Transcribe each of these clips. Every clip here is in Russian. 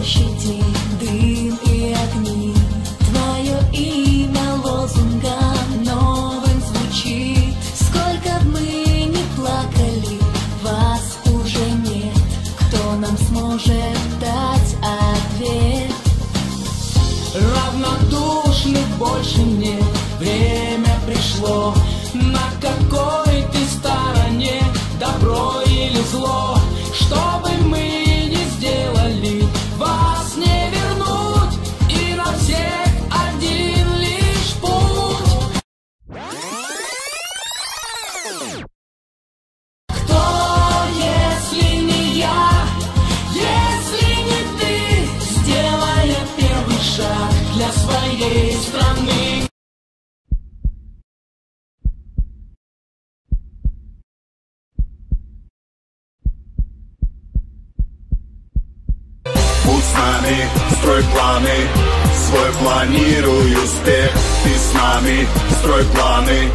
площади дым и огни. Твое имя лозунгом новым звучит. Сколько б мы ни плакали, вас уже нет. Кто нам сможет дать ответ? Равнодушных больше нет. Время пришло. На какой ты стороне, добро или зло? Что бы мы ни сделали, вас не вернуть. И на всех один лишь путь. Кто, если не я, если не ты, сделая первый шаг для своей страны? Будь с нами, строй планы, свой планируй успех. Ты с нами, строй планы,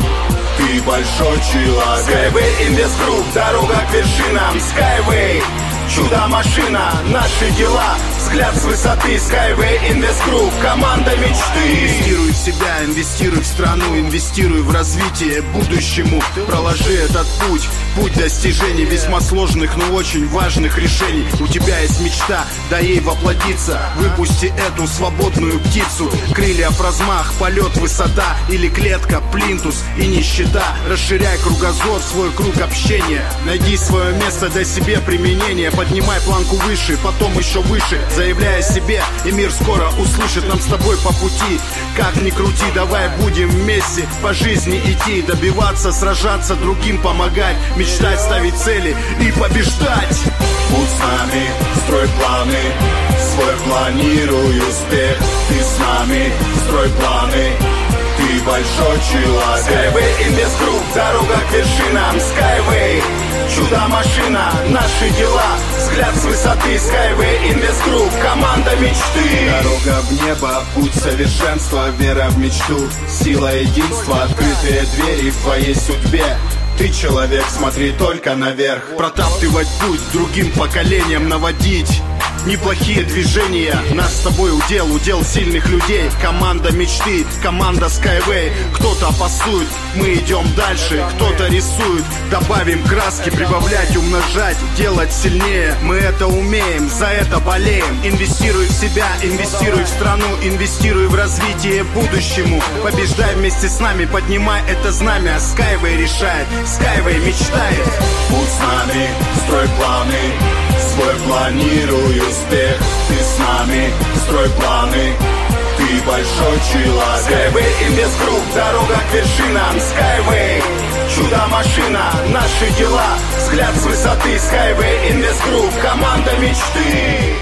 ты большой человек. Skyway Invest Group, дорога к вершинам. Skyway, чудо-машина, наши дела, взгляд с высоты. Skyway Invest Group, команда мечты. Инвестируй в себя, инвестируй в страну, инвестируй в развитие будущему. Проложи этот путь, путь достижений весьма сложных, но очень важных решений. У тебя есть мечта, дай ей воплотиться. Выпусти эту свободную птицу. Крылья в размах, полет, высота или клетка, плинтус и нищета. Расширяй кругозор, свой круг общения. Найди свое место, дай себе применение. Поднимай планку выше, потом еще выше. Заявляй о себе, и мир скоро услышит. Нам с тобой по пути, как ни крути. Давай будем вместе по жизни идти. Добиваться, сражаться, другим помогать. Мечтать, ставить цели и побеждать. Будь с нами, строй планы, свой планируй успех. Ты с нами, строй планы, ты большой человек. Skyway Invest Group, дорога к вершинам. Skyway, чудо-машина, наши дела, взгляд с высоты. Skyway Invest Group, команда мечты. Дорога в небо, путь совершенства, вера в мечту, сила единства, открытые двери в твоей судьбе. Ты человек, смотри только наверх. Протаптывать путь другим поколениям, наводить неплохие движения. Нас с тобой удел, удел сильных людей. Команда мечты, команда Skyway. Кто-то пасует, мы идем дальше. Кто-то рисует, добавим краски, прибавлять, умножать, делать сильнее. Мы это умеем, за это болеем. Инвестируй в себя, инвестируй в страну, инвестируй в развитие будущему. Побеждай вместе с нами, поднимай это знамя. Skyway решает, Skyway мечтает. Будь с нами, строй планы, свой планируй успех. Ты с нами, строй планы, ты большой человек. Skyway Invest Group, дорога к вершинам. Skyway, чудо-машина, наши дела, взгляд с высоты. Skyway Invest Group, команда мечты.